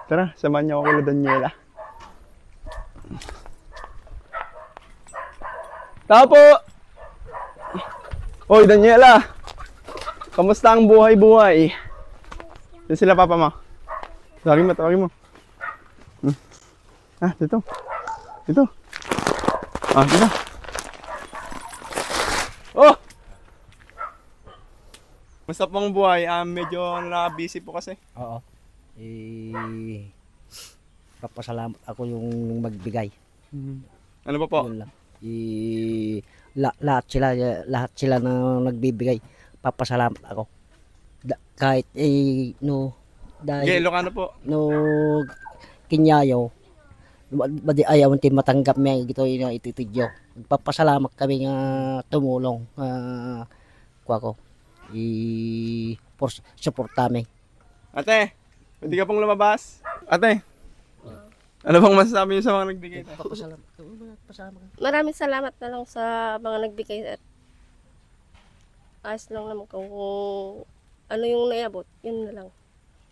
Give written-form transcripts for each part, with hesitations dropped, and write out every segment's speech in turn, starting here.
Tara, samahan niyo ako kay Daniela. Tao po! Hoy, Daniela! Kamusta ang buhay-buhay? Yan sila papa mo. Tawagin mo. Dito. Dito. Dito. Oh! Basta pong buhay, medyo na-busy po kasi. Oo. Papasalamat ako yung magbigay. Ano pa po? Yun lang. Lahat sila na nagbibigay. Papasalamat ako. Kahit dahil Ilocano po. kinyayo, badi ayaw ti matanggap may gito yung ititidyo. Papasalamat kami nga tumulong kuha ko. For support kami. Ate, pwede ka pong lumabas? Ate, ano bang masasabi niyo sa mga nagbigay? Papasalamat. Maraming salamat na lang sa mga nagbigay at ayos lang naman kung ano yung naiabot, yun na lang.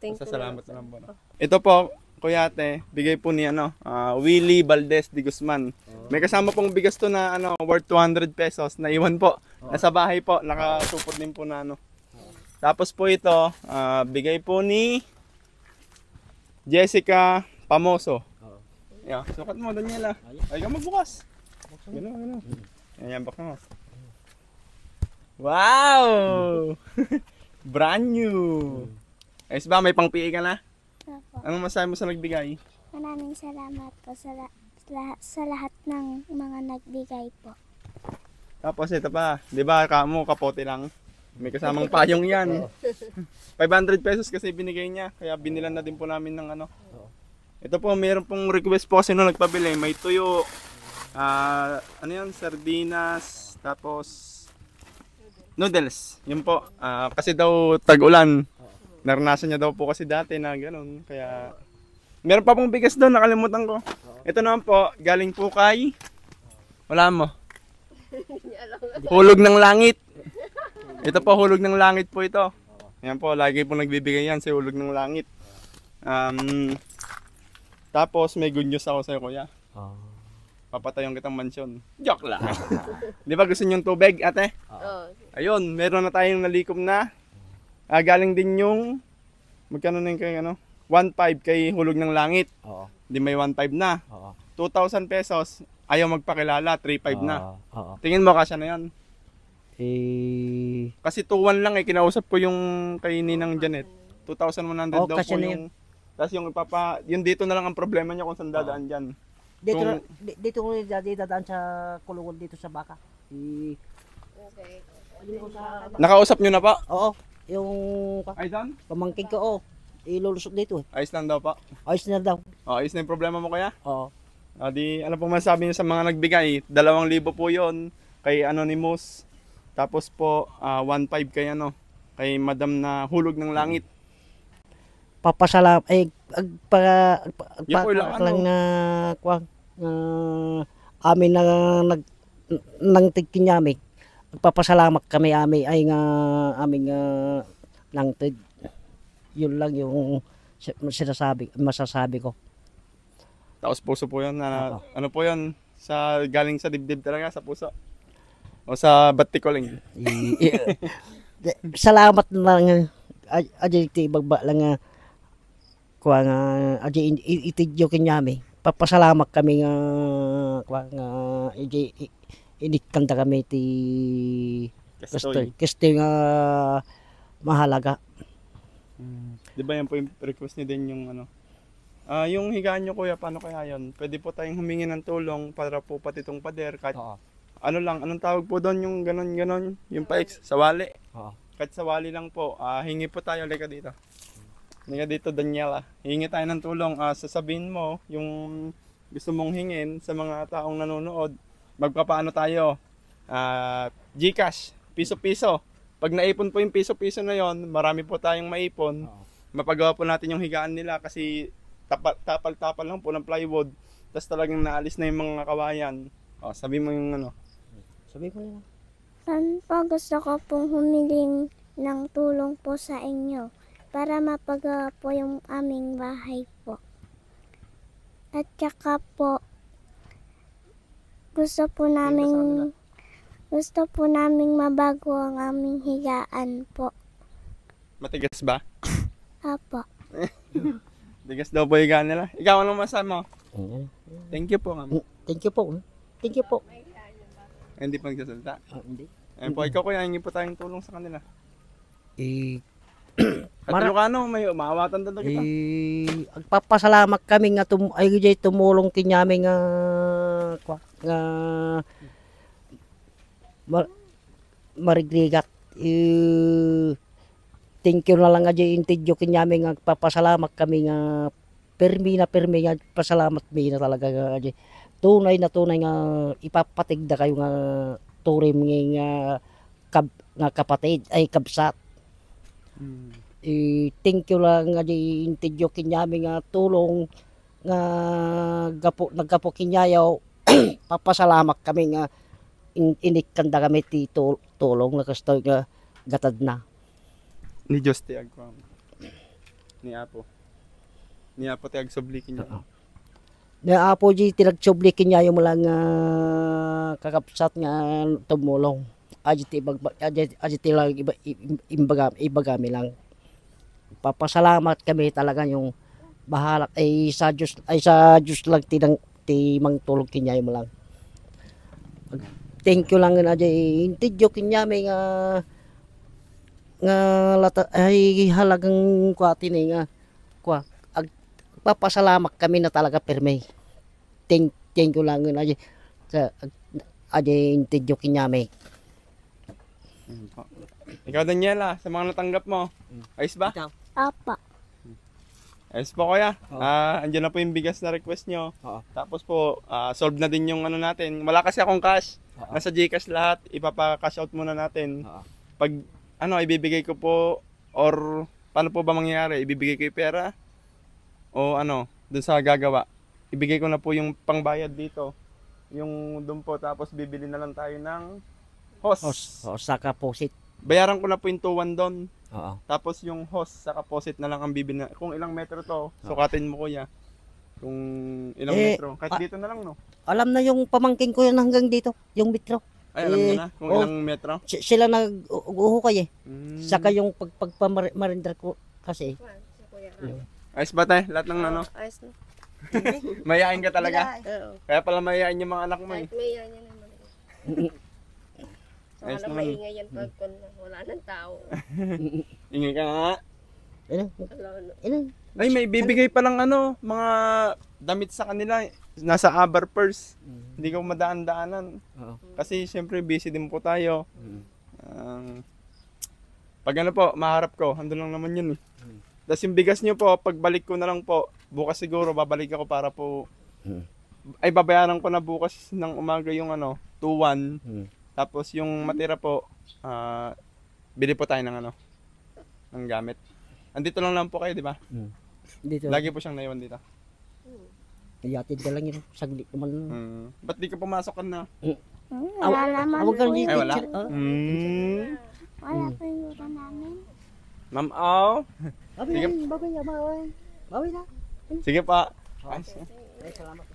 Thank you. Salamat na lang po. Ito po, Kuya Ate, bigay po ni Willie Valdez de Guzman. May kasama pong bigas to na worth 200 pesos na iwan po. Nasa bahay po, nakasupot din po na Tapos po ito, bigay po ni Jessica Pamoso. Yeah, sukat mo, Daniela. Ay ka magbukas. Gano'n. Ayan, baka mo. Wow! Brand new! Ayos ba, may pang-PA ka na? Opo. Anong masabi mo sa nagbigay? Maraming salamat po sa lahat ng mga nagbigay po. Tapos ito pa, di ba kamo kapote lang? May kasamang payong yan. 500 pesos kasi binigay niya, kaya binilan na din po namin ng Ito po, mayroon pong request po kasi nung nagpabili. May tuyo, sardinas, tapos noodles. Yun po, kasi daw tag-ulan. Naranasan niya daw po kasi dati na gano'n. Kaya, meron pa pong bigas doon, nakalimutan ko. Ito naman po, galing po kay, wala mo. Hulog ng langit. Ito po, hulog ng langit po ito. Ayan po, lagi po nagbibigay yan sa hulog ng langit. Tapos may good news ako sa'yo, kuya. Papatayon kitang mansyon. Joke lang. Di ba gusto niyong tubig, ate? Ayun, meron na tayong nalikom na. Galing din yung, magkano na yung kay 1.5 kay hulog ng langit. Di may 1.5 na. 2,000 pesos, ayaw magpakilala, 3.5 na. Tingin mo kasya na yan. Kasi 2.1 lang kinausap ko yung kay Ninang Janet. 2,100 daw po yung... Tapos yung dito na lang ang problema niya kung saan dadaan dyan. Dito ko dadaan sa kulungan dito sa baka. Nakausap nyo na pa? Oo. Yung Ayun? pamangkin ko, ilulusot dito. Ayos lang daw pa. Ayos na daw. Ayos na yung problema mo kuya? Oo. Ano po masasabi niyo sa mga nagbigay? 2,000 po yon kay Anonymous. Tapos po 1.5 kay Madam na hulog ng langit. Papasalamat lang na amin na nang tigkinyami. Papasalamat kami aming nang tig. Yun lang yung masasabi ko. Taos puso po yan. Ano po yan? Galing sa dibdib talaga, sa puso. O sa batikoling. Salamat lang. Adjective bagba lang itidyo kinyami. Papasalamat kami inikanta kami ti Kastoy nga mahalaga. Di ba yan po yung request niya din yung yung higaan nyo kuya, paano kaya yun? Pwede po tayong humingi ng tulong para po pati itong pader kahit anong tawag po doon yung ganon yung sawali. Kahit sawali lang po, hingi po tayo, lika dito. Lika dito Daniela, hingi tayo ng tulong, sasabihin mo yung gusto mong hingin sa mga taong nanonood. Magpapaano tayo? GCash, piso-piso. Pag naipon po yung piso-piso na yon, marami po tayong maipon. Mapagawa po natin yung higaan nila kasi tapal-tapal lang po ng plywood. Tapos talagang naalis na yung mga kawayan. Sabi mo yung Sabi mo yun. Saan po gusto ko pong humiling ng tulong po sa inyo para mapagawa po yung aming bahay po. At saka po, gusto po naming mabago ang aming higaan po. Matigas ba? Apo. Tigas daw po higaan nila. Ikaw, anong masama mo? Mm. Thank you po, ma'am. Thank you po. Thank you po. Hindi pa nagsasalita. Hindi. Ayun po, ikaw kuya, hingi po tayong tulong sa kanila. At Mara- Ilocano, may umawatan talaga kita. Agpapasalamat kami nga tumulong kinyami nga nga marigrigat. Thank you na lang nga intidyo kinyami nga agpapasalamat kami nga permi nga pasalamat mi na talaga nga tunay nga ipapatigda kayo nga turim nga kapatid ay kabsat. Thank you lang nga di intidyo kinyami nga tulong nga naggapo kinyayaw. Papasalamat kami nga inikanda kami ti tulong na kasto nga gatad na. Ni Diyos ti agkwam. Ni Apo. Ni Apo ti agsublikin niya. Na apo di tinagsublikin niya yung mga kakapsat nga tumulong. Aji ti lang ibagami lang. Papasalamat kami talaga yung bahala ay sa Diyos lang ti mangtulog kinya mo lang. Thank you lang na di intidyo kinya may nga lata ay halagang kwatin nga papasalamat kami na talaga perme. Thank you lang na di sa intidyo kinya may. Ikaw, Daniela, sa mga natanggap mo, ayos ba? Apo. Ayos po kuya. Andiyan na po yung bigas na request nyo. Tapos po, solve na din yung ano natin. Wala kasi akong cash. Nasa GCash lahat. Ipapa-cash out muna natin. Pag ibibigay ko po or paano po ba mangyayari? Ibibigay ko yung pera o dun sa gagawa. Ibigay ko na po yung pangbayad dito. Yung dun po, tapos bibili na lang tayo ng host. Saka posit. Bayaran ko na po yung 2-1 doon. Tapos yung host sa kaposit na lang ang bibili na. Kung ilang metro to, sukatin mo kuya. Kung ilang metro. Kahit dito na lang, no? Alam na yung pamangking ko yan hanggang dito, yung metro. Ay, alam nyo na kung ilang metro. Sila nag-uhukay Saka yung pagpamarindar ko kasi. Ayos ba tayo? Lahat ng Ayos na. mayayain ka talaga. Oo. Kaya pala mayayain yung mga anak mo eh. Kahit may yan yan naman. Ayos Sana naman. maingay yan pag wala ng tao. Ingay ka nga. Ilan? Ay, may bibigay pa lang mga damit sa kanila. Nasa Abar Purse. Hindi ko madaan-daanan. Kasi siyempre busy din po tayo. Pag po, maharap ko, andun lang naman yun eh. Tapos yung bigas nyo po, pagbalik ko na lang po, bukas siguro babalik ako para po, ay babayaran ko na bukas ng umaga yung 2-1. Tapos yung matira po, bili po tayo ng ng gamit. Andito lang po kayo, di ba? Dito. Lagi po siyang naiwan dito. Yatid ka lang yun. Saglit naman. Ba't di ka pumasok ka na? Wala naman Awag po. ka Ay, wala. Wala po yung luto namin. Ma'am Au. Bawi na. Sige pa. Ay, salamat.